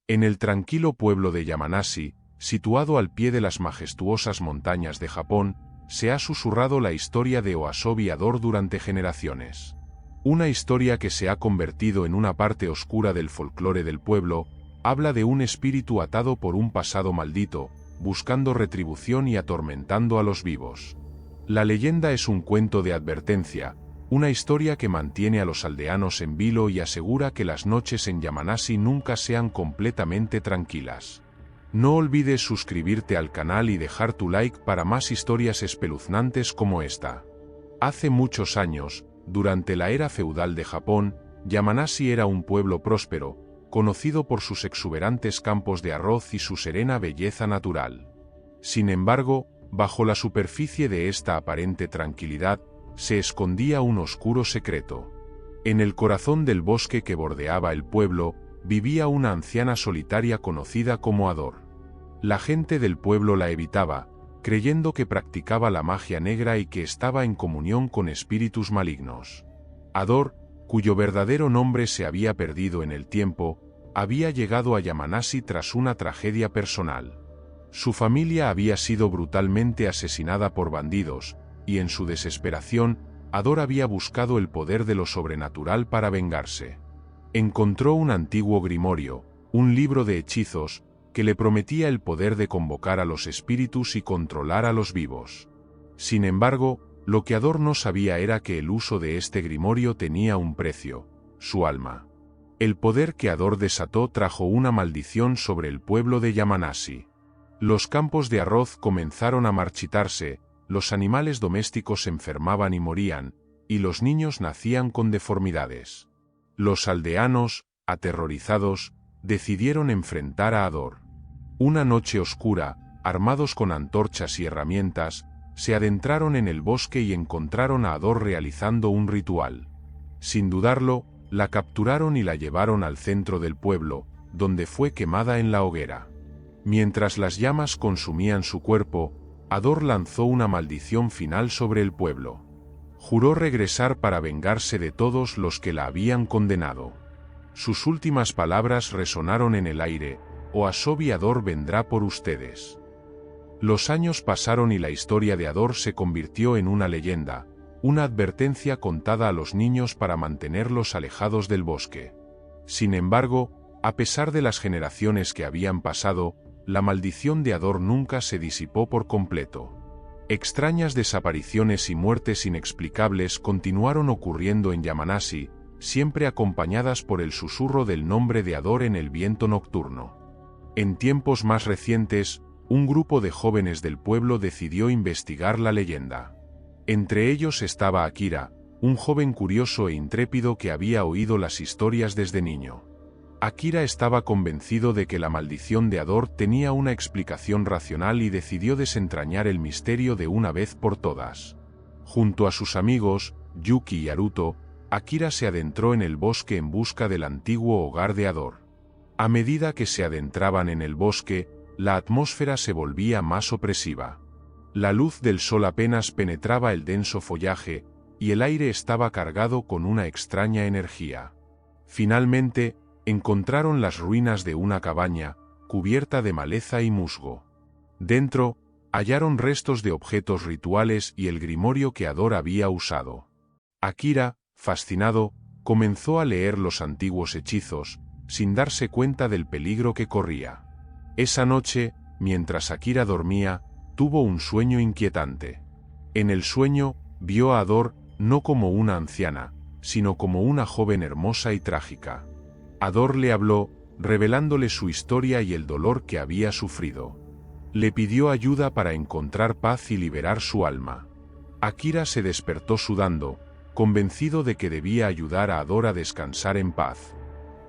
En el tranquilo pueblo de Yamanashi, situado al pie de las majestuosas montañas de Japón, se ha susurrado la historia de Oasobi Ador durante generaciones. Una historia que se ha convertido en una parte oscura del folclore del pueblo, habla de un espíritu atado por un pasado maldito, buscando retribución y atormentando a los vivos. La leyenda es un cuento de advertencia, una historia que mantiene a los aldeanos en vilo y asegura que las noches en Yamanashi nunca sean completamente tranquilas. No olvides suscribirte al canal y dejar tu like para más historias espeluznantes como esta. Hace muchos años, durante la era feudal de Japón, Yamanashi era un pueblo próspero, conocido por sus exuberantes campos de arroz y su serena belleza natural. Sin embargo, bajo la superficie de esta aparente tranquilidad, se escondía un oscuro secreto. En el corazón del bosque que bordeaba el pueblo, vivía una anciana solitaria conocida como Ador. La gente del pueblo la evitaba, creyendo que practicaba la magia negra y que estaba en comunión con espíritus malignos. Ador, cuyo verdadero nombre se había perdido en el tiempo, había llegado a Yamanashi tras una tragedia personal. Su familia había sido brutalmente asesinada por bandidos, y en su desesperación, Ador había buscado el poder de lo sobrenatural para vengarse. Encontró un antiguo grimorio, un libro de hechizos, que le prometía el poder de convocar a los espíritus y controlar a los vivos. Sin embargo, lo que Ador no sabía era que el uso de este grimorio tenía un precio: su alma. El poder que Ador desató trajo una maldición sobre el pueblo de Yamanashi. Los campos de arroz comenzaron a marchitarse, los animales domésticos se enfermaban y morían, y los niños nacían con deformidades. Los aldeanos, aterrorizados, decidieron enfrentar a Ador. Una noche oscura, armados con antorchas y herramientas, se adentraron en el bosque y encontraron a Ador realizando un ritual. Sin dudarlo, la capturaron y la llevaron al centro del pueblo, donde fue quemada en la hoguera. Mientras las llamas consumían su cuerpo, Ador lanzó una maldición final sobre el pueblo. Juró regresar para vengarse de todos los que la habían condenado. Sus últimas palabras resonaron en el aire: Oasobi Ador vendrá por ustedes. Los años pasaron y la historia de Ador se convirtió en una leyenda, una advertencia contada a los niños para mantenerlos alejados del bosque. Sin embargo, a pesar de las generaciones que habían pasado, la maldición de Ador nunca se disipó por completo. Extrañas desapariciones y muertes inexplicables continuaron ocurriendo en Yamanashi, siempre acompañadas por el susurro del nombre de Ador en el viento nocturno. En tiempos más recientes, un grupo de jóvenes del pueblo decidió investigar la leyenda. Entre ellos estaba Akira, un joven curioso e intrépido que había oído las historias desde niño. Akira estaba convencido de que la maldición de Ador tenía una explicación racional y decidió desentrañar el misterio de una vez por todas. Junto a sus amigos, Yuki y Haruto, Akira se adentró en el bosque en busca del antiguo hogar de Ador. A medida que se adentraban en el bosque, la atmósfera se volvía más opresiva. La luz del sol apenas penetraba el denso follaje, y el aire estaba cargado con una extraña energía. Finalmente, encontraron las ruinas de una cabaña, cubierta de maleza y musgo. Dentro, hallaron restos de objetos rituales y el grimorio que Ador había usado. Akira, fascinado, comenzó a leer los antiguos hechizos, sin darse cuenta del peligro que corría. Esa noche, mientras Akira dormía, tuvo un sueño inquietante. En el sueño, vio a Ador, no como una anciana, sino como una joven hermosa y trágica. Ador le habló, revelándole su historia y el dolor que había sufrido. Le pidió ayuda para encontrar paz y liberar su alma. Akira se despertó sudando, convencido de que debía ayudar a Ador a descansar en paz.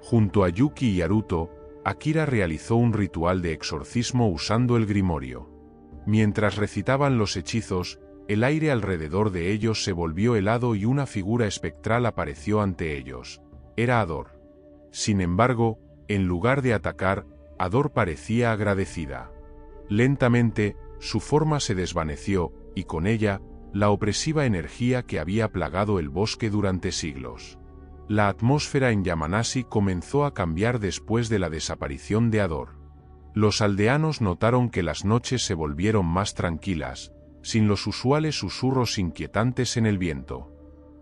Junto a Yuki y Haruto, Akira realizó un ritual de exorcismo usando el grimorio. Mientras recitaban los hechizos, el aire alrededor de ellos se volvió helado y una figura espectral apareció ante ellos. Era Ador. Sin embargo, en lugar de atacar, Ador parecía agradecida. Lentamente, su forma se desvaneció, y con ella, la opresiva energía que había plagado el bosque durante siglos. La atmósfera en Yamanashi comenzó a cambiar después de la desaparición de Ador. Los aldeanos notaron que las noches se volvieron más tranquilas, sin los usuales susurros inquietantes en el viento.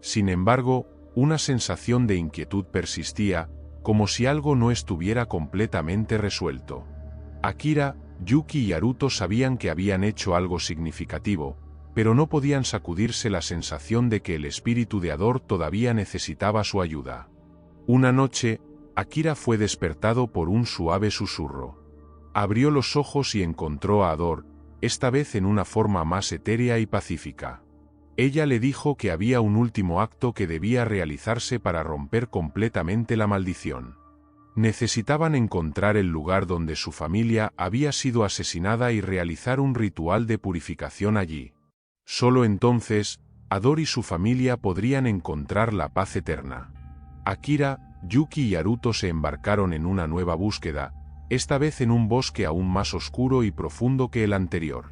Sin embargo, una sensación de inquietud persistía, como si algo no estuviera completamente resuelto. Akira, Yuki y Haruto sabían que habían hecho algo significativo, pero no podían sacudirse la sensación de que el espíritu de Ador todavía necesitaba su ayuda. Una noche, Akira fue despertado por un suave susurro. Abrió los ojos y encontró a Ador, esta vez en una forma más etérea y pacífica. Ella le dijo que había un último acto que debía realizarse para romper completamente la maldición. Necesitaban encontrar el lugar donde su familia había sido asesinada y realizar un ritual de purificación allí. Solo entonces, Ador y su familia podrían encontrar la paz eterna. Akira, Yuki y Haruto se embarcaron en una nueva búsqueda, esta vez en un bosque aún más oscuro y profundo que el anterior.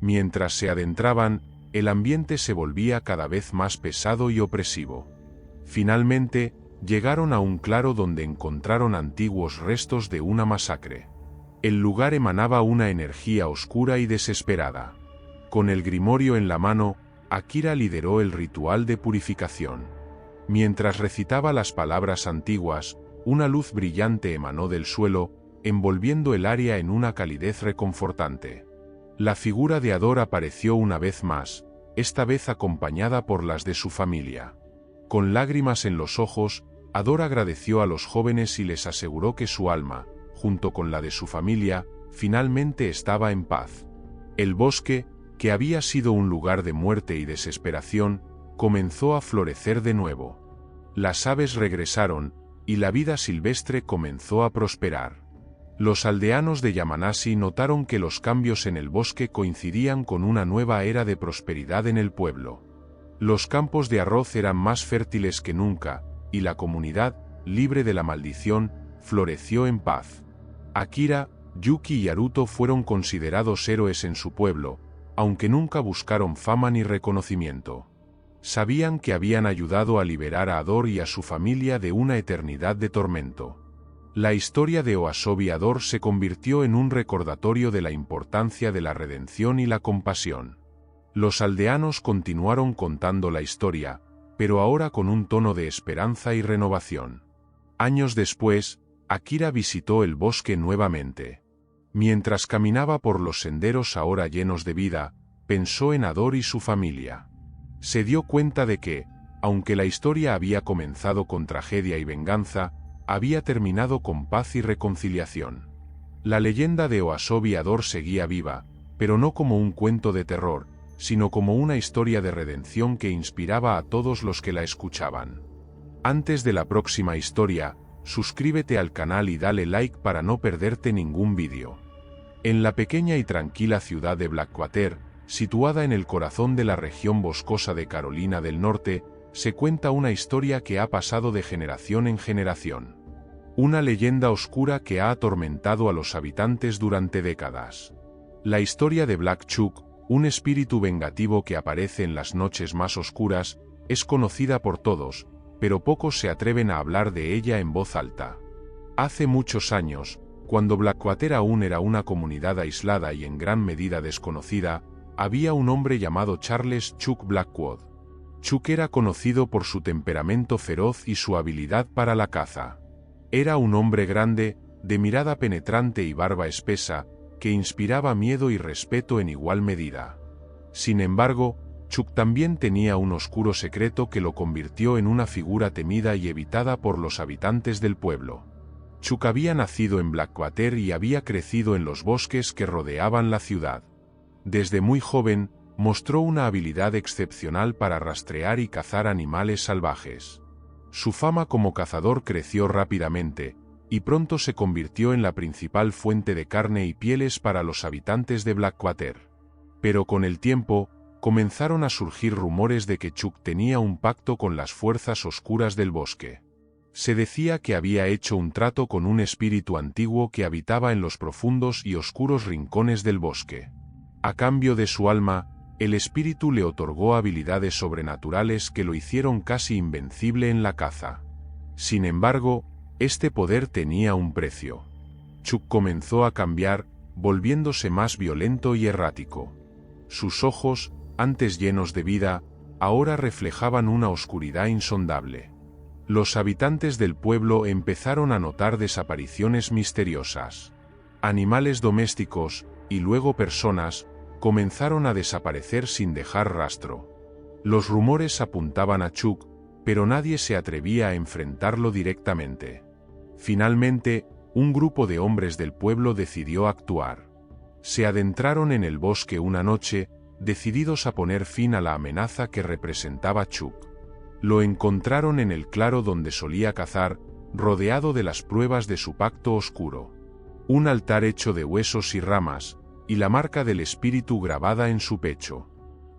Mientras se adentraban, el ambiente se volvía cada vez más pesado y opresivo. Finalmente, llegaron a un claro donde encontraron antiguos restos de una masacre. El lugar emanaba una energía oscura y desesperada. Con el grimorio en la mano, Akira lideró el ritual de purificación. Mientras recitaba las palabras antiguas, una luz brillante emanó del suelo, envolviendo el área en una calidez reconfortante. La figura de Ador apareció una vez más, esta vez acompañada por las de su familia. Con lágrimas en los ojos, Ador agradeció a los jóvenes y les aseguró que su alma, junto con la de su familia, finalmente estaba en paz. El bosque, que había sido un lugar de muerte y desesperación, comenzó a florecer de nuevo. Las aves regresaron, y la vida silvestre comenzó a prosperar. Los aldeanos de Yamanashi notaron que los cambios en el bosque coincidían con una nueva era de prosperidad en el pueblo. Los campos de arroz eran más fértiles que nunca, y la comunidad, libre de la maldición, floreció en paz. Akira, Yuki y Haruto fueron considerados héroes en su pueblo, aunque nunca buscaron fama ni reconocimiento. Sabían que habían ayudado a liberar a Ador y a su familia de una eternidad de tormento. La historia de Oasobi Ador se convirtió en un recordatorio de la importancia de la redención y la compasión. Los aldeanos continuaron contando la historia, pero ahora con un tono de esperanza y renovación. Años después, Akira visitó el bosque nuevamente. Mientras caminaba por los senderos ahora llenos de vida, pensó en Ador y su familia. Se dio cuenta de que, aunque la historia había comenzado con tragedia y venganza, había terminado con paz y reconciliación. La leyenda de Oasobi Ador seguía viva, pero no como un cuento de terror, sino como una historia de redención que inspiraba a todos los que la escuchaban. Antes de la próxima historia, suscríbete al canal y dale like para no perderte ningún vídeo. En la pequeña y tranquila ciudad de Blackwater, situada en el corazón de la región boscosa de Carolina del Norte, se cuenta una historia que ha pasado de generación en generación. Una leyenda oscura que ha atormentado a los habitantes durante décadas. La historia de Black Chuck, un espíritu vengativo que aparece en las noches más oscuras, es conocida por todos, pero pocos se atreven a hablar de ella en voz alta. Hace muchos años, cuando Blackwater aún era una comunidad aislada y en gran medida desconocida, había un hombre llamado Charles Chuck Blackwood. Chuck era conocido por su temperamento feroz y su habilidad para la caza. Era un hombre grande, de mirada penetrante y barba espesa, que inspiraba miedo y respeto en igual medida. Sin embargo, Chuck también tenía un oscuro secreto que lo convirtió en una figura temida y evitada por los habitantes del pueblo. Chuck había nacido en Blackwater y había crecido en los bosques que rodeaban la ciudad. Desde muy joven, mostró una habilidad excepcional para rastrear y cazar animales salvajes. Su fama como cazador creció rápidamente, y pronto se convirtió en la principal fuente de carne y pieles para los habitantes de Blackwater. Pero con el tiempo, comenzaron a surgir rumores de que Chuck tenía un pacto con las fuerzas oscuras del bosque. Se decía que había hecho un trato con un espíritu antiguo que habitaba en los profundos y oscuros rincones del bosque. A cambio de su alma, el espíritu le otorgó habilidades sobrenaturales que lo hicieron casi invencible en la caza. Sin embargo, este poder tenía un precio. Chuck comenzó a cambiar, volviéndose más violento y errático. Sus ojos, antes llenos de vida, ahora reflejaban una oscuridad insondable. Los habitantes del pueblo empezaron a notar desapariciones misteriosas. Animales domésticos, y luego personas, comenzaron a desaparecer sin dejar rastro. Los rumores apuntaban a Chuck, pero nadie se atrevía a enfrentarlo directamente. Finalmente, un grupo de hombres del pueblo decidió actuar. Se adentraron en el bosque una noche, decididos a poner fin a la amenaza que representaba Chuck. Lo encontraron en el claro donde solía cazar, rodeado de las pruebas de su pacto oscuro. Un altar hecho de huesos y ramas, y la marca del espíritu grabada en su pecho.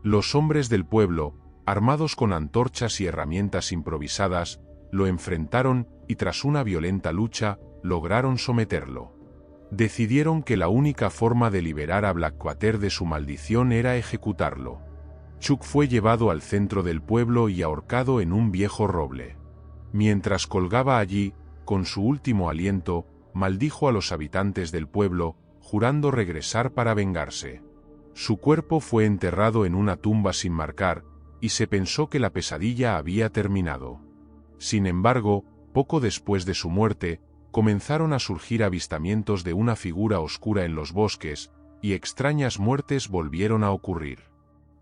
Los hombres del pueblo, armados con antorchas y herramientas improvisadas, lo enfrentaron y tras una violenta lucha, lograron someterlo. Decidieron que la única forma de liberar a Blackwater de su maldición era ejecutarlo. Chuck fue llevado al centro del pueblo y ahorcado en un viejo roble. Mientras colgaba allí, con su último aliento, maldijo a los habitantes del pueblo, jurando regresar para vengarse. Su cuerpo fue enterrado en una tumba sin marcar, y se pensó que la pesadilla había terminado. Sin embargo, poco después de su muerte, comenzaron a surgir avistamientos de una figura oscura en los bosques, y extrañas muertes volvieron a ocurrir.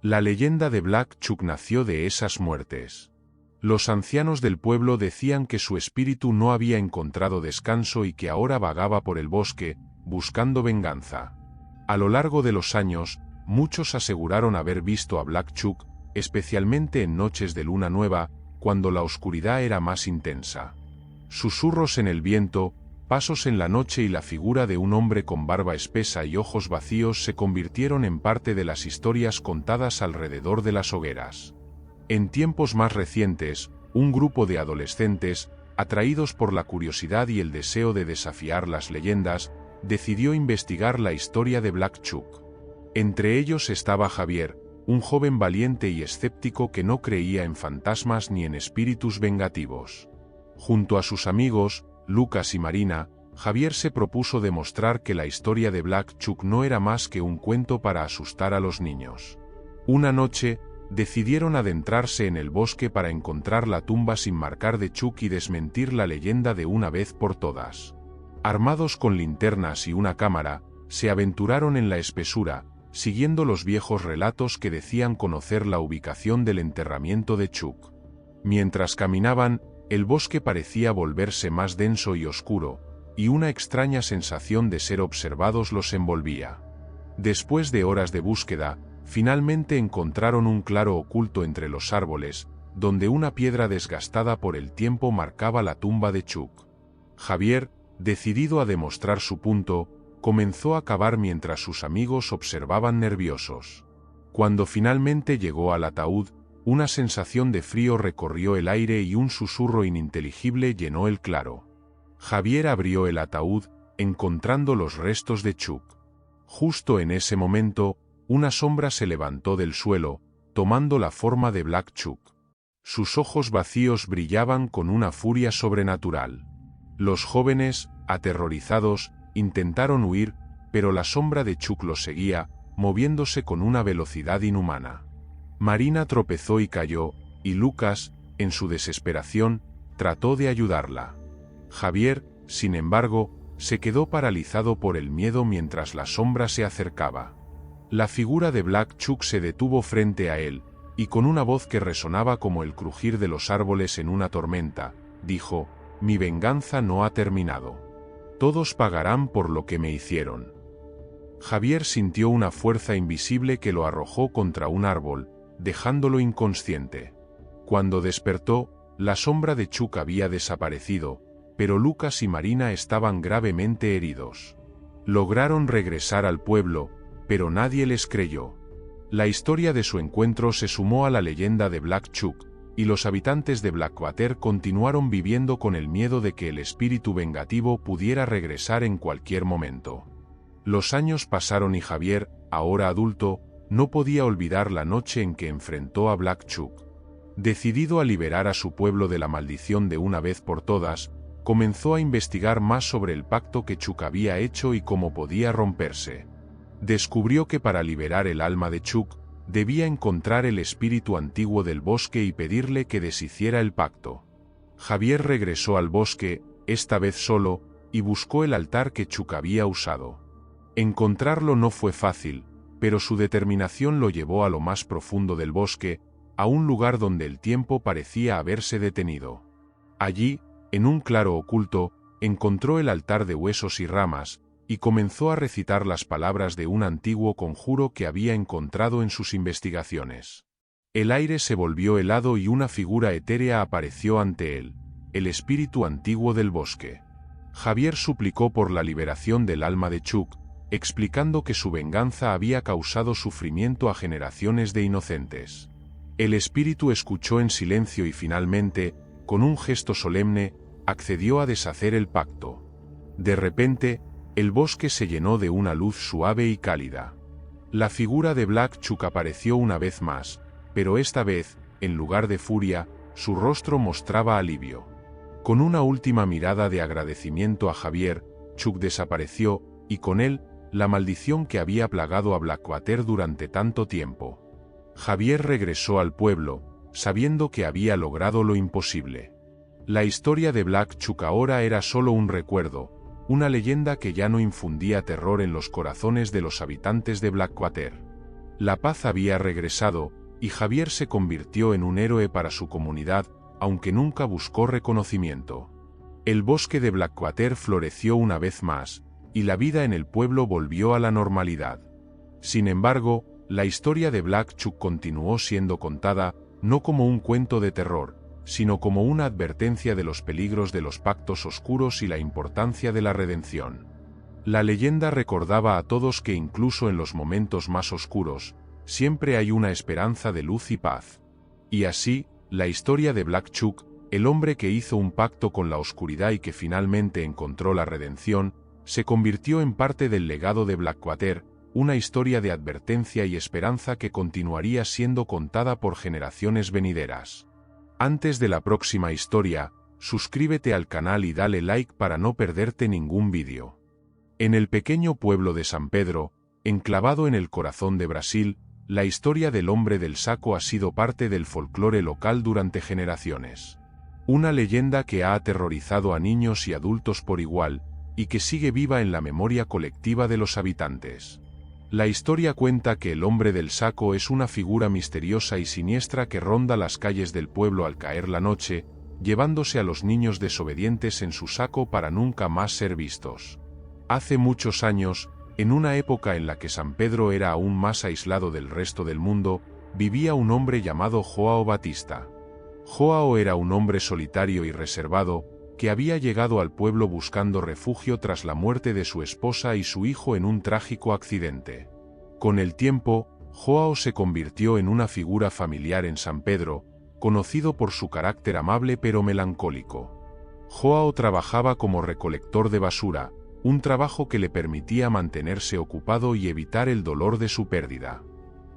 La leyenda de Black Chuck nació de esas muertes. Los ancianos del pueblo decían que su espíritu no había encontrado descanso y que ahora vagaba por el bosque, buscando venganza. A lo largo de los años, muchos aseguraron haber visto a Black Chuck, especialmente en noches de luna nueva, cuando la oscuridad era más intensa. Susurros en el viento, pasos en la noche y la figura de un hombre con barba espesa y ojos vacíos se convirtieron en parte de las historias contadas alrededor de las hogueras. En tiempos más recientes, un grupo de adolescentes, atraídos por la curiosidad y el deseo de desafiar las leyendas, decidió investigar la historia de Black Chuck. Entre ellos estaba Javier, un joven valiente y escéptico que no creía en fantasmas ni en espíritus vengativos. Junto a sus amigos, Lucas y Marina, Javier se propuso demostrar que la historia de Black Chuck no era más que un cuento para asustar a los niños. Una noche, decidieron adentrarse en el bosque para encontrar la tumba sin marcar de Chuck y desmentir la leyenda de una vez por todas. Armados con linternas y una cámara, se aventuraron en la espesura, siguiendo los viejos relatos que decían conocer la ubicación del enterramiento de Chuck. Mientras caminaban, el bosque parecía volverse más denso y oscuro, y una extraña sensación de ser observados los envolvía. Después de horas de búsqueda, finalmente encontraron un claro oculto entre los árboles, donde una piedra desgastada por el tiempo marcaba la tumba de Chuck. Javier, decidido a demostrar su punto, comenzó a cavar mientras sus amigos observaban nerviosos. Cuando finalmente llegó al ataúd, una sensación de frío recorrió el aire y un susurro ininteligible llenó el claro. Javier abrió el ataúd, encontrando los restos de Chuck. Justo en ese momento, una sombra se levantó del suelo, tomando la forma de Black Chuck. Sus ojos vacíos brillaban con una furia sobrenatural. Los jóvenes, aterrorizados, intentaron huir, pero la sombra de Chuck los seguía, moviéndose con una velocidad inhumana. Marina tropezó y cayó, y Lucas, en su desesperación, trató de ayudarla. Javier, sin embargo, se quedó paralizado por el miedo mientras la sombra se acercaba. La figura de Black Chuck se detuvo frente a él, y con una voz que resonaba como el crujir de los árboles en una tormenta, dijo: «Mi venganza no ha terminado. Todos pagarán por lo que me hicieron». Javier sintió una fuerza invisible que lo arrojó contra un árbol, dejándolo inconsciente. Cuando despertó, la sombra de Chuck había desaparecido, pero Lucas y Marina estaban gravemente heridos. Lograron regresar al pueblo, pero nadie les creyó. La historia de su encuentro se sumó a la leyenda de Black Chuck, y los habitantes de Blackwater continuaron viviendo con el miedo de que el espíritu vengativo pudiera regresar en cualquier momento. Los años pasaron y Javier, ahora adulto, no podía olvidar la noche en que enfrentó a Black Chuck. Decidido a liberar a su pueblo de la maldición de una vez por todas, comenzó a investigar más sobre el pacto que Chuck había hecho y cómo podía romperse. Descubrió que para liberar el alma de Chuck, debía encontrar el espíritu antiguo del bosque y pedirle que deshiciera el pacto. Javier regresó al bosque, esta vez solo, y buscó el altar que Chuck había usado. Encontrarlo no fue fácil, pero su determinación lo llevó a lo más profundo del bosque, a un lugar donde el tiempo parecía haberse detenido. Allí, en un claro oculto, encontró el altar de huesos y ramas, y comenzó a recitar las palabras de un antiguo conjuro que había encontrado en sus investigaciones. El aire se volvió helado y una figura etérea apareció ante él, el espíritu antiguo del bosque. Javier suplicó por la liberación del alma de Chuck, explicando que su venganza había causado sufrimiento a generaciones de inocentes. El espíritu escuchó en silencio y finalmente, con un gesto solemne, accedió a deshacer el pacto. De repente, el bosque se llenó de una luz suave y cálida. La figura de Black Chuck apareció una vez más, pero esta vez, en lugar de furia, su rostro mostraba alivio. Con una última mirada de agradecimiento a Javier, Chuck desapareció, y con él, la maldición que había plagado a Blackwater durante tanto tiempo. Javier regresó al pueblo, sabiendo que había logrado lo imposible. La historia de Black Chuck ahora era solo un recuerdo, una leyenda que ya no infundía terror en los corazones de los habitantes de Blackwater. La paz había regresado, y Javier se convirtió en un héroe para su comunidad, aunque nunca buscó reconocimiento. El bosque de Blackwater floreció una vez más, y la vida en el pueblo volvió a la normalidad. Sin embargo, la historia de Black Chuck continuó siendo contada, no como un cuento de terror, sino como una advertencia de los peligros de los pactos oscuros y la importancia de la redención. La leyenda recordaba a todos que incluso en los momentos más oscuros, siempre hay una esperanza de luz y paz. Y así, la historia de Black Chuck, el hombre que hizo un pacto con la oscuridad y que finalmente encontró la redención, se convirtió en parte del legado de Blackwater, una historia de advertencia y esperanza que continuaría siendo contada por generaciones venideras. Antes de la próxima historia, suscríbete al canal y dale like para no perderte ningún vídeo. En el pequeño pueblo de San Pedro, enclavado en el corazón de Brasil, la historia del hombre del saco ha sido parte del folclore local durante generaciones. Una leyenda que ha aterrorizado a niños y adultos por igual, y que sigue viva en la memoria colectiva de los habitantes. La historia cuenta que el hombre del saco es una figura misteriosa y siniestra que ronda las calles del pueblo al caer la noche, llevándose a los niños desobedientes en su saco para nunca más ser vistos. Hace muchos años, en una época en la que San Pedro era aún más aislado del resto del mundo, vivía un hombre llamado Joao Batista. Joao era un hombre solitario y reservado, que había llegado al pueblo buscando refugio tras la muerte de su esposa y su hijo en un trágico accidente. Con el tiempo, Joao se convirtió en una figura familiar en San Pedro, conocido por su carácter amable pero melancólico. Joao trabajaba como recolector de basura, un trabajo que le permitía mantenerse ocupado y evitar el dolor de su pérdida.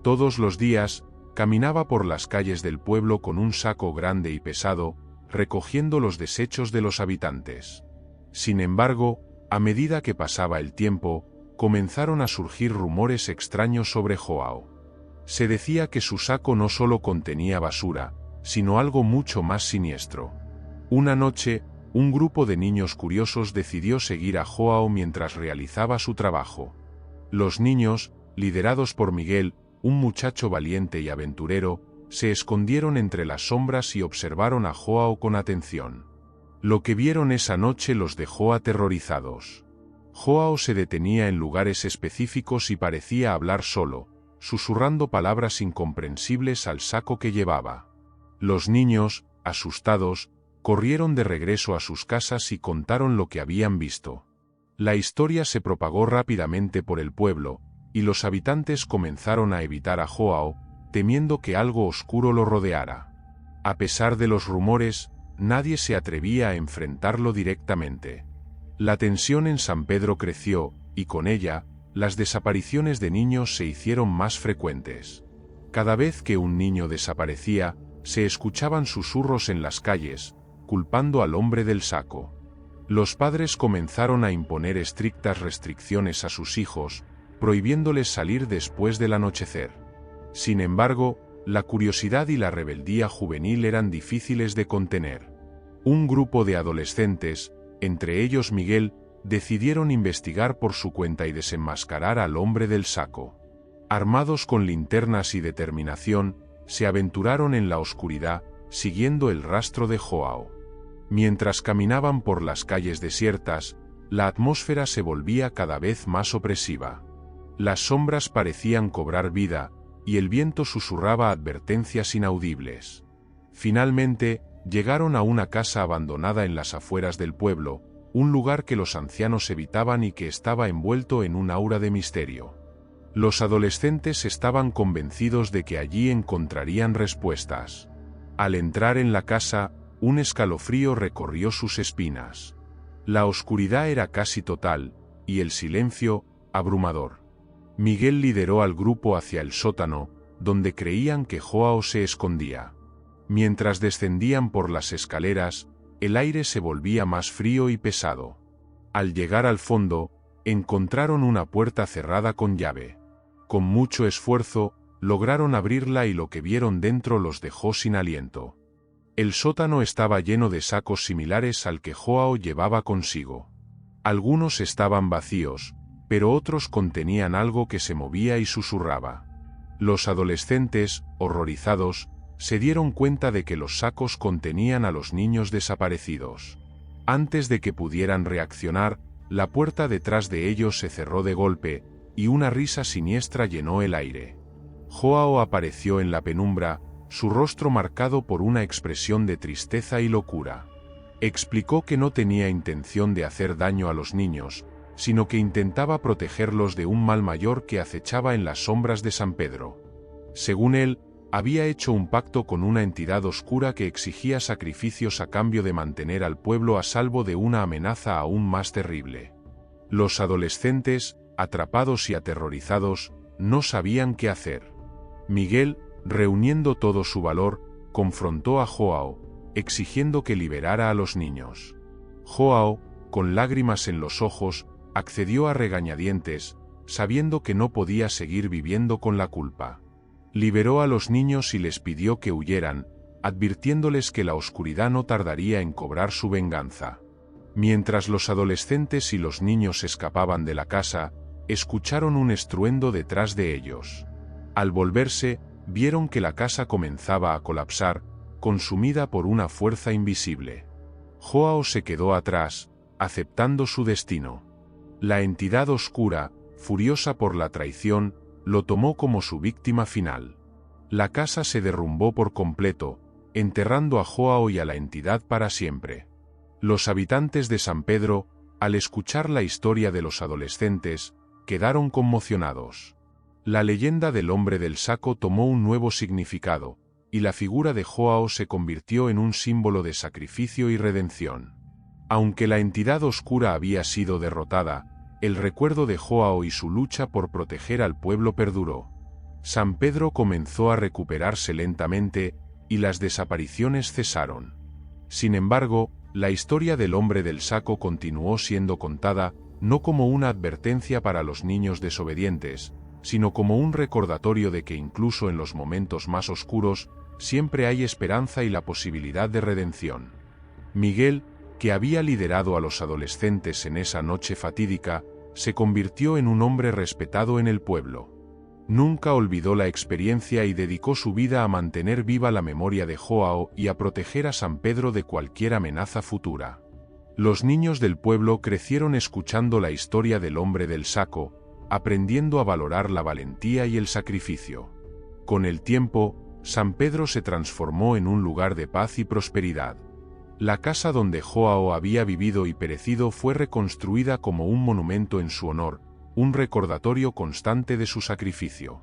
Todos los días, caminaba por las calles del pueblo con un saco grande y pesado, recogiendo los desechos de los habitantes. Sin embargo, a medida que pasaba el tiempo, comenzaron a surgir rumores extraños sobre Joao. Se decía que su saco no solo contenía basura, sino algo mucho más siniestro. Una noche, un grupo de niños curiosos decidió seguir a Joao mientras realizaba su trabajo. Los niños, liderados por Miguel, un muchacho valiente y aventurero, se escondieron entre las sombras y observaron a Joao con atención. Lo que vieron esa noche los dejó aterrorizados. Joao se detenía en lugares específicos y parecía hablar solo, susurrando palabras incomprensibles al saco que llevaba. Los niños, asustados, corrieron de regreso a sus casas y contaron lo que habían visto. La historia se propagó rápidamente por el pueblo, y los habitantes comenzaron a evitar a Joao, temiendo que algo oscuro lo rodeara. A pesar de los rumores, nadie se atrevía a enfrentarlo directamente. La tensión en San Pedro creció, y con ella, las desapariciones de niños se hicieron más frecuentes. Cada vez que un niño desaparecía, Se escuchaban susurros en las calles, culpando al hombre del saco. Los padres comenzaron a imponer estrictas restricciones a sus hijos, prohibiéndoles salir después del anochecer. Sin embargo, la curiosidad y la rebeldía juvenil eran difíciles de contener. Un grupo de adolescentes, entre ellos Miguel, decidieron investigar por su cuenta y desenmascarar al hombre del saco. Armados con linternas y determinación, se aventuraron en la oscuridad, siguiendo el rastro de Joao. Mientras caminaban por las calles desiertas, la atmósfera se volvía cada vez más opresiva. Las sombras parecían cobrar vida, y el viento susurraba advertencias inaudibles. Finalmente, llegaron a una casa abandonada en las afueras del pueblo, un lugar que los ancianos evitaban y que estaba envuelto en un aura de misterio. Los adolescentes estaban convencidos de que allí encontrarían respuestas. Al entrar en la casa, un escalofrío recorrió sus espinas. La oscuridad era casi total, y el silencio, abrumador. Miguel lideró al grupo hacia el sótano, donde creían que Joao se escondía. Mientras descendían por las escaleras, el aire se volvía más frío y pesado. Al llegar al fondo, encontraron una puerta cerrada con llave. Con mucho esfuerzo, lograron abrirla y lo que vieron dentro los dejó sin aliento. El sótano estaba lleno de sacos similares al que Joao llevaba consigo. Algunos estaban vacíos, pero otros contenían algo que se movía y susurraba. Los adolescentes, horrorizados, se dieron cuenta de que los sacos contenían a los niños desaparecidos. Antes de que pudieran reaccionar, la puerta detrás de ellos se cerró de golpe, y una risa siniestra llenó el aire. Joao apareció en la penumbra, su rostro marcado por una expresión de tristeza y locura. Explicó que no tenía intención de hacer daño a los niños, sino que intentaba protegerlos de un mal mayor que acechaba en las sombras de San Pedro. Según él, había hecho un pacto con una entidad oscura que exigía sacrificios a cambio de mantener al pueblo a salvo de una amenaza aún más terrible. Los adolescentes, atrapados y aterrorizados, no sabían qué hacer. Miguel, reuniendo todo su valor, confrontó a Joao, exigiendo que liberara a los niños. Joao, con lágrimas en los ojos, accedió a regañadientes, sabiendo que no podía seguir viviendo con la culpa. Liberó a los niños y les pidió que huyeran, advirtiéndoles que la oscuridad no tardaría en cobrar su venganza. Mientras los adolescentes y los niños escapaban de la casa, escucharon un estruendo detrás de ellos. Al volverse, vieron que la casa comenzaba a colapsar, consumida por una fuerza invisible. Joao se quedó atrás, aceptando su destino. La entidad oscura, furiosa por la traición, lo tomó como su víctima final. La casa se derrumbó por completo, enterrando a Joao y a la entidad para siempre. Los habitantes de San Pedro, al escuchar la historia de los adolescentes, quedaron conmocionados. La leyenda del hombre del saco tomó un nuevo significado, y la figura de Joao se convirtió en un símbolo de sacrificio y redención. Aunque la entidad oscura había sido derrotada, el recuerdo de Joao y su lucha por proteger al pueblo perduró. San Pedro comenzó a recuperarse lentamente, y las desapariciones cesaron. Sin embargo, la historia del hombre del saco continuó siendo contada, no como una advertencia para los niños desobedientes, sino como un recordatorio de que incluso en los momentos más oscuros, siempre hay esperanza y la posibilidad de redención. Miguel, que había liderado a los adolescentes en esa noche fatídica, se convirtió en un hombre respetado en el pueblo. Nunca olvidó la experiencia y dedicó su vida a mantener viva la memoria de Joao y a proteger a San Pedro de cualquier amenaza futura. Los niños del pueblo crecieron escuchando la historia del hombre del saco, aprendiendo a valorar la valentía y el sacrificio. Con el tiempo, San Pedro se transformó en un lugar de paz y prosperidad. La casa donde Joao había vivido y perecido fue reconstruida como un monumento en su honor, un recordatorio constante de su sacrificio.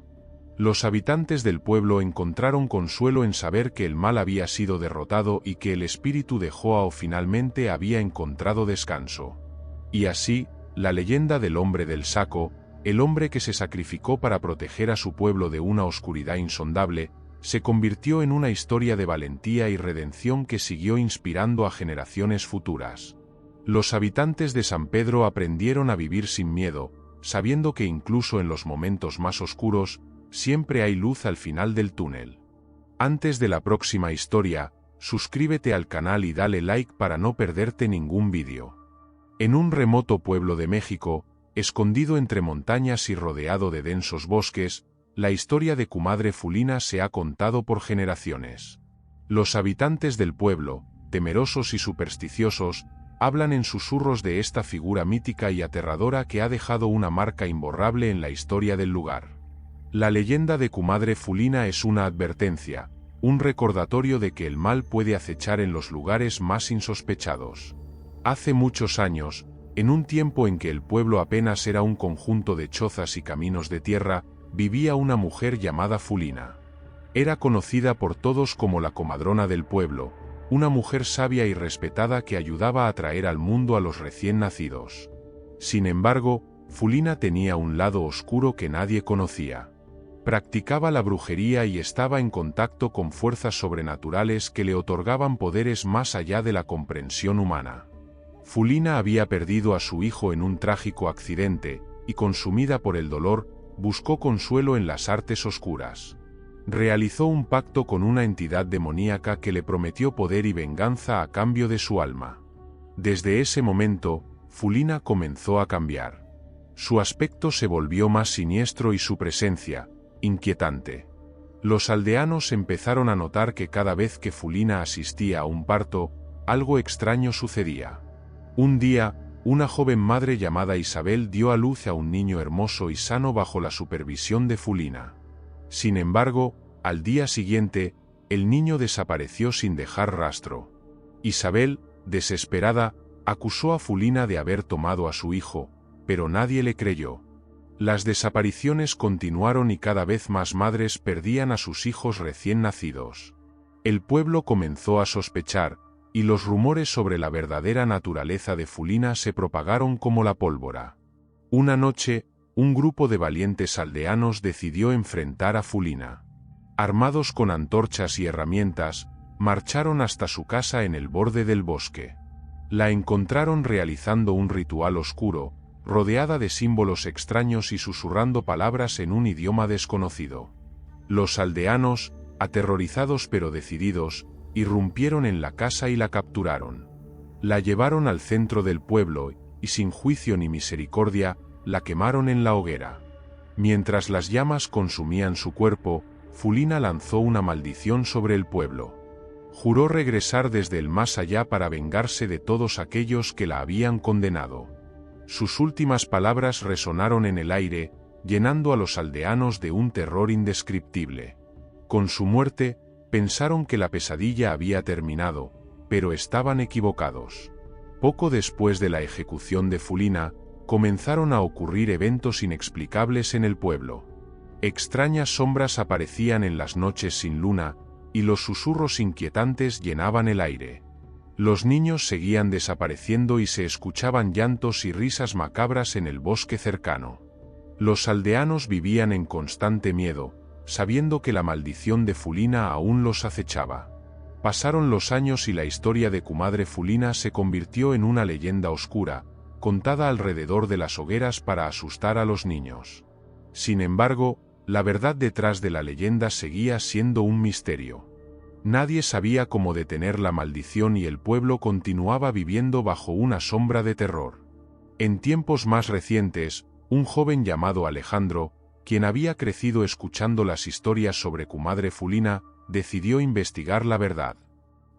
Los habitantes del pueblo encontraron consuelo en saber que el mal había sido derrotado y que el espíritu de Joao finalmente había encontrado descanso. Y así, la leyenda del hombre del saco, el hombre que se sacrificó para proteger a su pueblo de una oscuridad insondable, se convirtió en una historia de valentía y redención que siguió inspirando a generaciones futuras. Los habitantes de San Pedro aprendieron a vivir sin miedo, sabiendo que incluso en los momentos más oscuros, siempre hay luz al final del túnel. Antes de la próxima historia, suscríbete al canal y dale like para no perderte ningún vídeo. En un remoto pueblo de México, escondido entre montañas y rodeado de densos bosques, la historia de Comadre Fulina se ha contado por generaciones. Los habitantes del pueblo, temerosos y supersticiosos, hablan en susurros de esta figura mítica y aterradora que ha dejado una marca imborrable en la historia del lugar. La leyenda de Comadre Fulina es una advertencia, un recordatorio de que el mal puede acechar en los lugares más insospechados. Hace muchos años, en un tiempo en que el pueblo apenas era un conjunto de chozas y caminos de tierra, vivía una mujer llamada Fulina. Era conocida por todos como la comadrona del pueblo, una mujer sabia y respetada que ayudaba a traer al mundo a los recién nacidos. Sin embargo, Fulina tenía un lado oscuro que nadie conocía. Practicaba la brujería y estaba en contacto con fuerzas sobrenaturales que le otorgaban poderes más allá de la comprensión humana. Fulina había perdido a su hijo en un trágico accidente, y consumida por el dolor, buscó consuelo en las artes oscuras. Realizó un pacto con una entidad demoníaca que le prometió poder y venganza a cambio de su alma. Desde ese momento, Fulina comenzó a cambiar. Su aspecto se volvió más siniestro y su presencia, inquietante. Los aldeanos empezaron a notar que cada vez que Fulina asistía a un parto, algo extraño sucedía. Un día, una joven madre llamada Isabel dio a luz a un niño hermoso y sano bajo la supervisión de Fulina. Sin embargo, al día siguiente, el niño desapareció sin dejar rastro. Isabel, desesperada, acusó a Fulina de haber tomado a su hijo, pero nadie le creyó. Las desapariciones continuaron y cada vez más madres perdían a sus hijos recién nacidos. El pueblo comenzó a sospechar, y los rumores sobre la verdadera naturaleza de Fulina se propagaron como la pólvora. Una noche, un grupo de valientes aldeanos decidió enfrentar a Fulina. Armados con antorchas y herramientas, marcharon hasta su casa en el borde del bosque. La encontraron realizando un ritual oscuro, rodeada de símbolos extraños y susurrando palabras en un idioma desconocido. Los aldeanos, aterrorizados pero decididos, irrumpieron en la casa y la capturaron. La llevaron al centro del pueblo y, sin juicio ni misericordia, la quemaron en la hoguera. Mientras las llamas consumían su cuerpo, Fulina lanzó una maldición sobre el pueblo. Juró regresar desde el más allá para vengarse de todos aquellos que la habían condenado. Sus últimas palabras resonaron en el aire, llenando a los aldeanos de un terror indescriptible. Con su muerte, pensaron que la pesadilla había terminado, pero estaban equivocados. Poco después de la ejecución de Fulina, comenzaron a ocurrir eventos inexplicables en el pueblo. Extrañas sombras aparecían en las noches sin luna, y los susurros inquietantes llenaban el aire. Los niños seguían desapareciendo y se escuchaban llantos y risas macabras en el bosque cercano. Los aldeanos vivían en constante miedo, sabiendo que la maldición de Fulina aún los acechaba. Pasaron los años y la historia de Comadre Fulina se convirtió en una leyenda oscura, contada alrededor de las hogueras para asustar a los niños. Sin embargo, la verdad detrás de la leyenda seguía siendo un misterio. Nadie sabía cómo detener la maldición y el pueblo continuaba viviendo bajo una sombra de terror. En tiempos más recientes, un joven llamado Alejandro, quien había crecido escuchando las historias sobre Comadre Fulina, decidió investigar la verdad.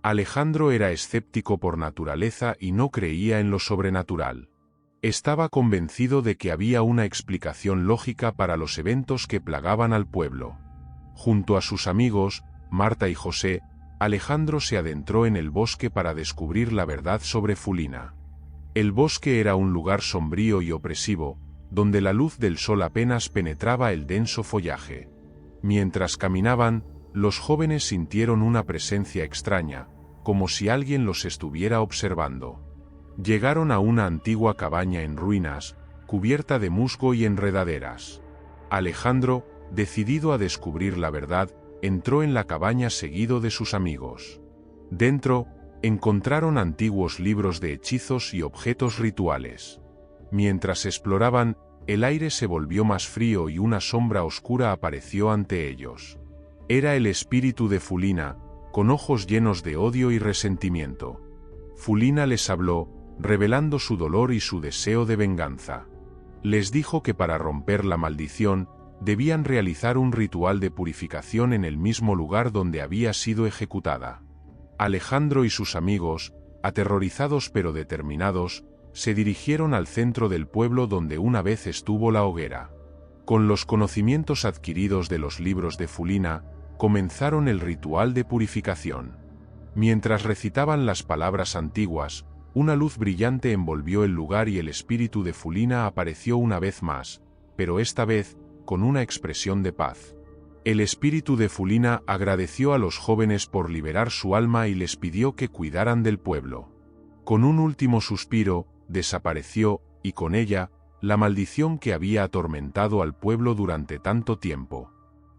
Alejandro era escéptico por naturaleza y no creía en lo sobrenatural. Estaba convencido de que había una explicación lógica para los eventos que plagaban al pueblo. Junto a sus amigos, Marta y José, Alejandro se adentró en el bosque para descubrir la verdad sobre Fulina. El bosque era un lugar sombrío y opresivo, donde la luz del sol apenas penetraba el denso follaje. Mientras caminaban, los jóvenes sintieron una presencia extraña, como si alguien los estuviera observando. Llegaron a una antigua cabaña en ruinas, cubierta de musgo y enredaderas. Alejandro, decidido a descubrir la verdad, entró en la cabaña seguido de sus amigos. Dentro, encontraron antiguos libros de hechizos y objetos rituales. Mientras exploraban, el aire se volvió más frío y una sombra oscura apareció ante ellos. Era el espíritu de Fulina, con ojos llenos de odio y resentimiento. Fulina les habló, revelando su dolor y su deseo de venganza. Les dijo que para romper la maldición, debían realizar un ritual de purificación en el mismo lugar donde había sido ejecutada. Alejandro y sus amigos, aterrorizados pero determinados, se dirigieron al centro del pueblo donde una vez estuvo la hoguera. Con los conocimientos adquiridos de los libros de Fulina, comenzaron el ritual de purificación. Mientras recitaban las palabras antiguas, una luz brillante envolvió el lugar y el espíritu de Fulina apareció una vez más, pero esta vez, con una expresión de paz. El espíritu de Fulina agradeció a los jóvenes por liberar su alma y les pidió que cuidaran del pueblo. Con un último suspiro, desapareció, y con ella, la maldición que había atormentado al pueblo durante tanto tiempo.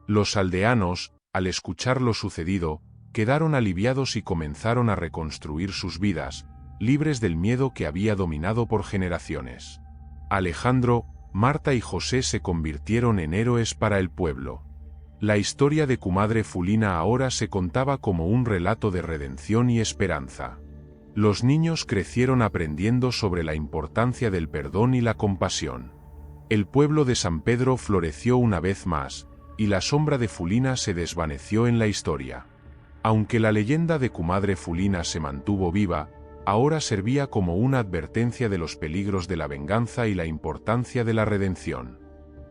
Los aldeanos, al escuchar lo sucedido, quedaron aliviados y comenzaron a reconstruir sus vidas, libres del miedo que había dominado por generaciones. Alejandro, Marta y José se convirtieron en héroes para el pueblo. La historia de Comadre Fulina ahora se contaba como un relato de redención y esperanza. Los niños crecieron aprendiendo sobre la importancia del perdón y la compasión. El pueblo de San Pedro floreció una vez más, y la sombra de Fulina se desvaneció en la historia. Aunque la leyenda de Comadre Fulina se mantuvo viva, ahora servía como una advertencia de los peligros de la venganza y la importancia de la redención.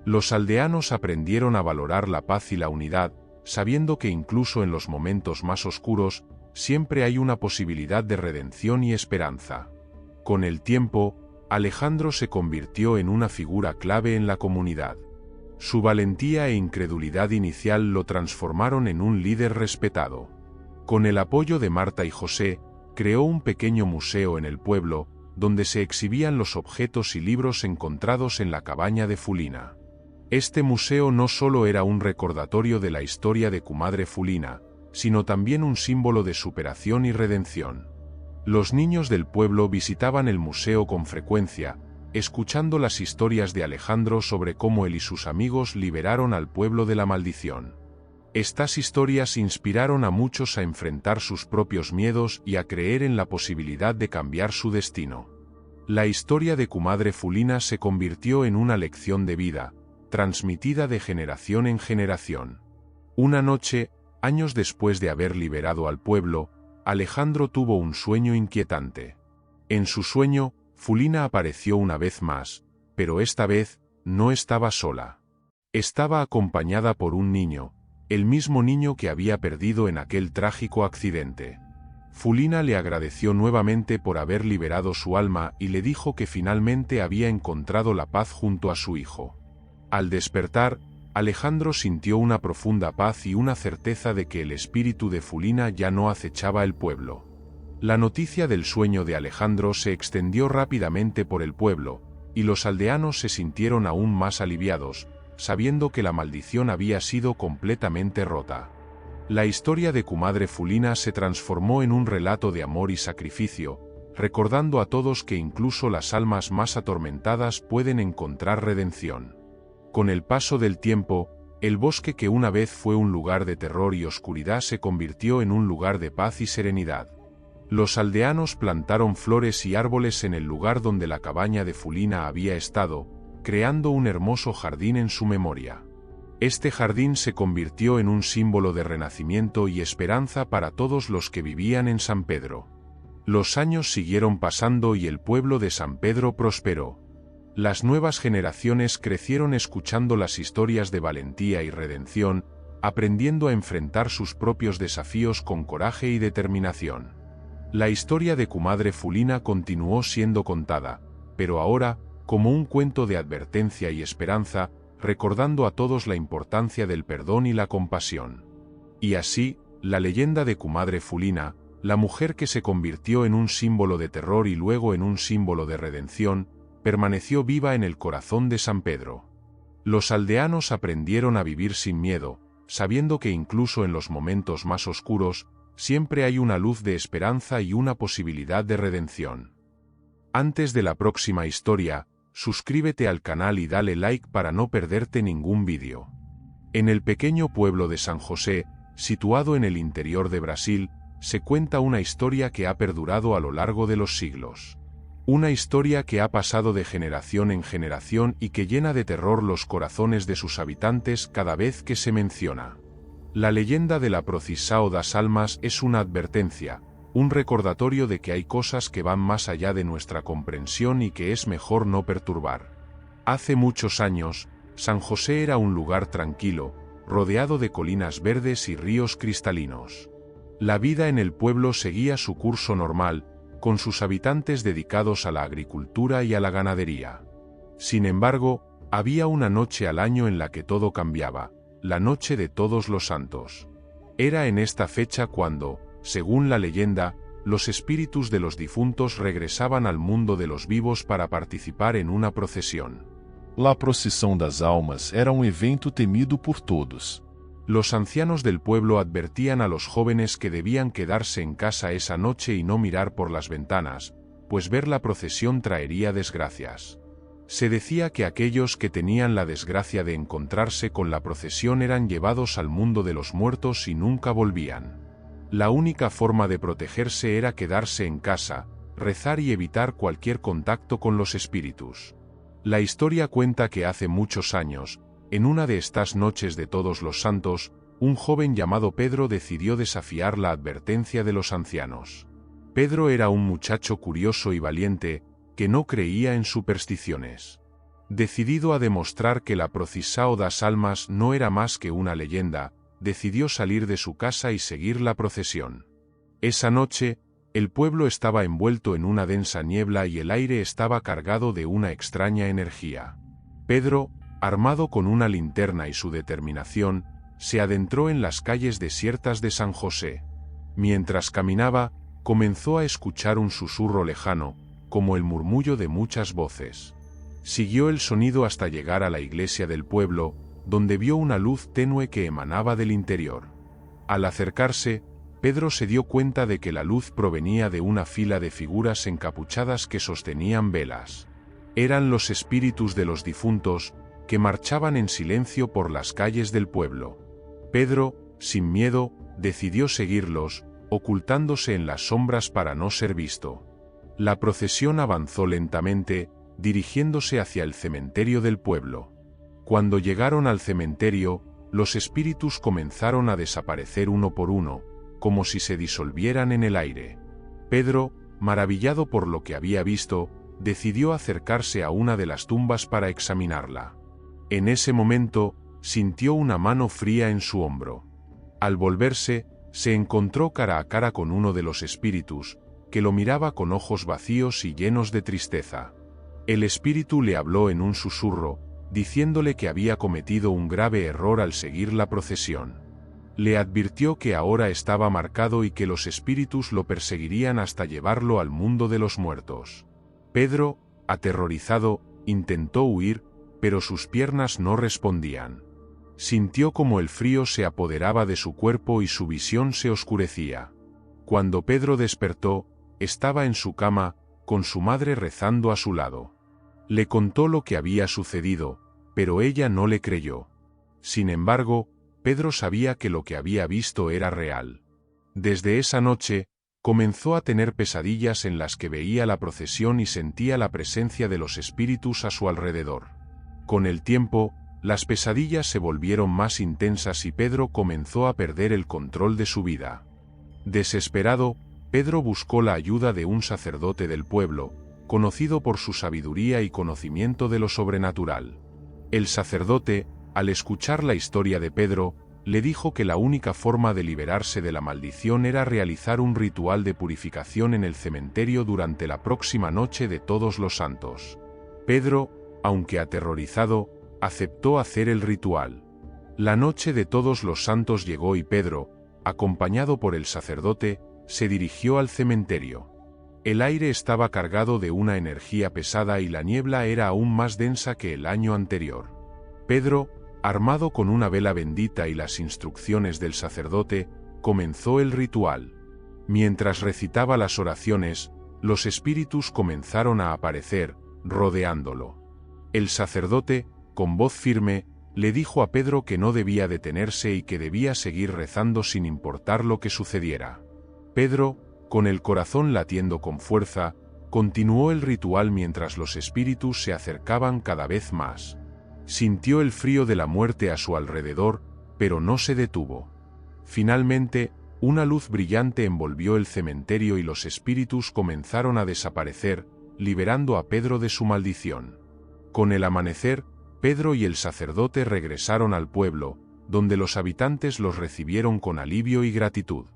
Los aldeanos aprendieron a valorar la paz y la unidad, sabiendo que incluso en los momentos más oscuros, siempre hay una posibilidad de redención y esperanza. Con el tiempo, Alejandro se convirtió en una figura clave en la comunidad. Su valentía e incredulidad inicial lo transformaron en un líder respetado. Con el apoyo de Marta y José, creó un pequeño museo en el pueblo, donde se exhibían los objetos y libros encontrados en la cabaña de Fulina. Este museo no solo era un recordatorio de la historia de Comadre Fulina, sino también un símbolo de superación y redención. Los niños del pueblo visitaban el museo con frecuencia, escuchando las historias de Alejandro sobre cómo él y sus amigos liberaron al pueblo de la maldición. Estas historias inspiraron a muchos a enfrentar sus propios miedos y a creer en la posibilidad de cambiar su destino. La historia de Comadre Fulina se convirtió en una lección de vida, transmitida de generación en generación. Una noche, años después de haber liberado al pueblo, Alejandro tuvo un sueño inquietante. En su sueño, Fulina apareció una vez más, pero esta vez, no estaba sola. Estaba acompañada por un niño, el mismo niño que había perdido en aquel trágico accidente. Fulina le agradeció nuevamente por haber liberado su alma y le dijo que finalmente había encontrado la paz junto a su hijo. Al despertar, Alejandro sintió una profunda paz y una certeza de que el espíritu de Fulina ya no acechaba el pueblo. La noticia del sueño de Alejandro se extendió rápidamente por el pueblo, y los aldeanos se sintieron aún más aliviados, sabiendo que la maldición había sido completamente rota. La historia de Comadre Fulina se transformó en un relato de amor y sacrificio, recordando a todos que incluso las almas más atormentadas pueden encontrar redención. Con el paso del tiempo, el bosque que una vez fue un lugar de terror y oscuridad se convirtió en un lugar de paz y serenidad. Los aldeanos plantaron flores y árboles en el lugar donde la cabaña de Fulina había estado, creando un hermoso jardín en su memoria. Este jardín se convirtió en un símbolo de renacimiento y esperanza para todos los que vivían en San Pedro. Los años siguieron pasando y el pueblo de San Pedro prosperó. Las nuevas generaciones crecieron escuchando las historias de valentía y redención, aprendiendo a enfrentar sus propios desafíos con coraje y determinación. La historia de Comadre Fulina continuó siendo contada, pero ahora, como un cuento de advertencia y esperanza, recordando a todos la importancia del perdón y la compasión. Y así, la leyenda de Comadre Fulina, la mujer que se convirtió en un símbolo de terror y luego en un símbolo de redención, permaneció viva en el corazón de San Pedro. Los aldeanos aprendieron a vivir sin miedo, sabiendo que incluso en los momentos más oscuros, siempre hay una luz de esperanza y una posibilidad de redención. Antes de la próxima historia, suscríbete al canal y dale like para no perderte ningún vídeo. En el pequeño pueblo de San José, situado en el interior de Brasil, se cuenta una historia que ha perdurado a lo largo de los siglos. Una historia que ha pasado de generación en generación y que llena de terror los corazones de sus habitantes cada vez que se menciona. La leyenda de la Procissão das Almas es una advertencia, un recordatorio de que hay cosas que van más allá de nuestra comprensión y que es mejor no perturbar. Hace muchos años, San José era un lugar tranquilo, rodeado de colinas verdes y ríos cristalinos. La vida en el pueblo seguía su curso normal, con sus habitantes dedicados a la agricultura y a la ganadería. Sin embargo, había una noche al año en la que todo cambiaba, la noche de Todos los Santos. Era en esta fecha cuando, según la leyenda, los espíritus de los difuntos regresaban al mundo de los vivos para participar en una procesión. La Procissão das Almas era evento temido por todos. Los ancianos del pueblo advertían a los jóvenes que debían quedarse en casa esa noche y no mirar por las ventanas, pues ver la procesión traería desgracias. Se decía que aquellos que tenían la desgracia de encontrarse con la procesión eran llevados al mundo de los muertos y nunca volvían. La única forma de protegerse era quedarse en casa, rezar y evitar cualquier contacto con los espíritus. La historia cuenta que hace muchos años, en una de estas noches de Todos los Santos, un joven llamado Pedro decidió desafiar la advertencia de los ancianos. Pedro era un muchacho curioso y valiente, que no creía en supersticiones. Decidido a demostrar que la Procissão das Almas no era más que una leyenda, decidió salir de su casa y seguir la procesión. Esa noche, el pueblo estaba envuelto en una densa niebla y el aire estaba cargado de una extraña energía. Pedro, armado con una linterna y su determinación, se adentró en las calles desiertas de San José. Mientras caminaba, comenzó a escuchar un susurro lejano, como el murmullo de muchas voces. Siguió el sonido hasta llegar a la iglesia del pueblo, donde vio una luz tenue que emanaba del interior. Al acercarse, Pedro se dio cuenta de que la luz provenía de una fila de figuras encapuchadas que sostenían velas. Eran los espíritus de los difuntos, que marchaban en silencio por las calles del pueblo. Pedro, sin miedo, decidió seguirlos, ocultándose en las sombras para no ser visto. La procesión avanzó lentamente, dirigiéndose hacia el cementerio del pueblo. Cuando llegaron al cementerio, los espíritus comenzaron a desaparecer uno por uno, como si se disolvieran en el aire. Pedro, maravillado por lo que había visto, decidió acercarse a una de las tumbas para examinarla. En ese momento, sintió una mano fría en su hombro. Al volverse, se encontró cara a cara con uno de los espíritus, que lo miraba con ojos vacíos y llenos de tristeza. El espíritu le habló en un susurro, diciéndole que había cometido un grave error al seguir la procesión. Le advirtió que ahora estaba marcado y que los espíritus lo perseguirían hasta llevarlo al mundo de los muertos. Pedro, aterrorizado, intentó huir, pero sus piernas no respondían. Sintió como el frío se apoderaba de su cuerpo y su visión se oscurecía. Cuando Pedro despertó, estaba en su cama, con su madre rezando a su lado. Le contó lo que había sucedido, pero ella no le creyó. Sin embargo, Pedro sabía que lo que había visto era real. Desde esa noche, comenzó a tener pesadillas en las que veía la procesión y sentía la presencia de los espíritus a su alrededor. Con el tiempo, las pesadillas se volvieron más intensas y Pedro comenzó a perder el control de su vida. Desesperado, Pedro buscó la ayuda de un sacerdote del pueblo, conocido por su sabiduría y conocimiento de lo sobrenatural. El sacerdote, al escuchar la historia de Pedro, le dijo que la única forma de liberarse de la maldición era realizar un ritual de purificación en el cementerio durante la próxima noche de Todos los Santos. Pedro, aunque aterrorizado, aceptó hacer el ritual. La noche de Todos los Santos llegó y Pedro, acompañado por el sacerdote, se dirigió al cementerio. El aire estaba cargado de una energía pesada y la niebla era aún más densa que el año anterior. Pedro, Armado con una vela bendita y las instrucciones del sacerdote, comenzó el ritual. Mientras recitaba las oraciones, los espíritus comenzaron a aparecer, rodeándolo. El sacerdote, con voz firme, le dijo a Pedro que no debía detenerse y que debía seguir rezando sin importar lo que sucediera. Pedro, con el corazón latiendo con fuerza, continuó el ritual mientras los espíritus se acercaban cada vez más. Sintió el frío de la muerte a su alrededor, pero no se detuvo. Finalmente, una luz brillante envolvió el cementerio y los espíritus comenzaron a desaparecer, liberando a Pedro de su maldición. Con el amanecer, Pedro y el sacerdote regresaron al pueblo, donde los habitantes los recibieron con alivio y gratitud.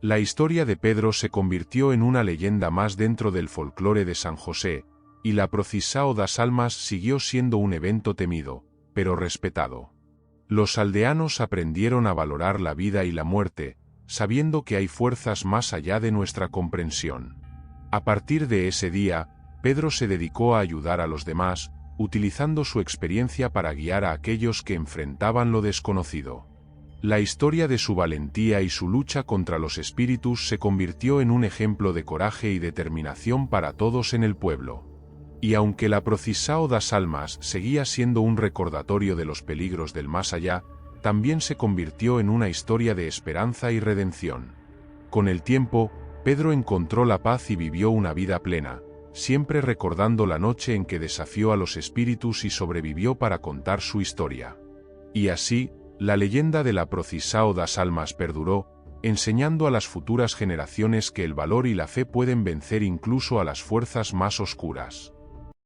La historia de Pedro se convirtió en una leyenda más dentro del folclore de San José, y la Procissão das Almas siguió siendo un evento temido, pero respetado. Los aldeanos aprendieron a valorar la vida y la muerte, sabiendo que hay fuerzas más allá de nuestra comprensión. A partir de ese día, Pedro se dedicó a ayudar a los demás, utilizando su experiencia para guiar a aquellos que enfrentaban lo desconocido. La historia de su valentía y su lucha contra los espíritus se convirtió en un ejemplo de coraje y determinación para todos en el pueblo. Y aunque la Procissão das Almas seguía siendo un recordatorio de los peligros del más allá, también se convirtió en una historia de esperanza y redención. Con el tiempo, Pedro encontró la paz y vivió una vida plena, siempre recordando la noche en que desafió a los espíritus y sobrevivió para contar su historia. Y así, la leyenda de la Procissão das Almas perduró, enseñando a las futuras generaciones que el valor y la fe pueden vencer incluso a las fuerzas más oscuras.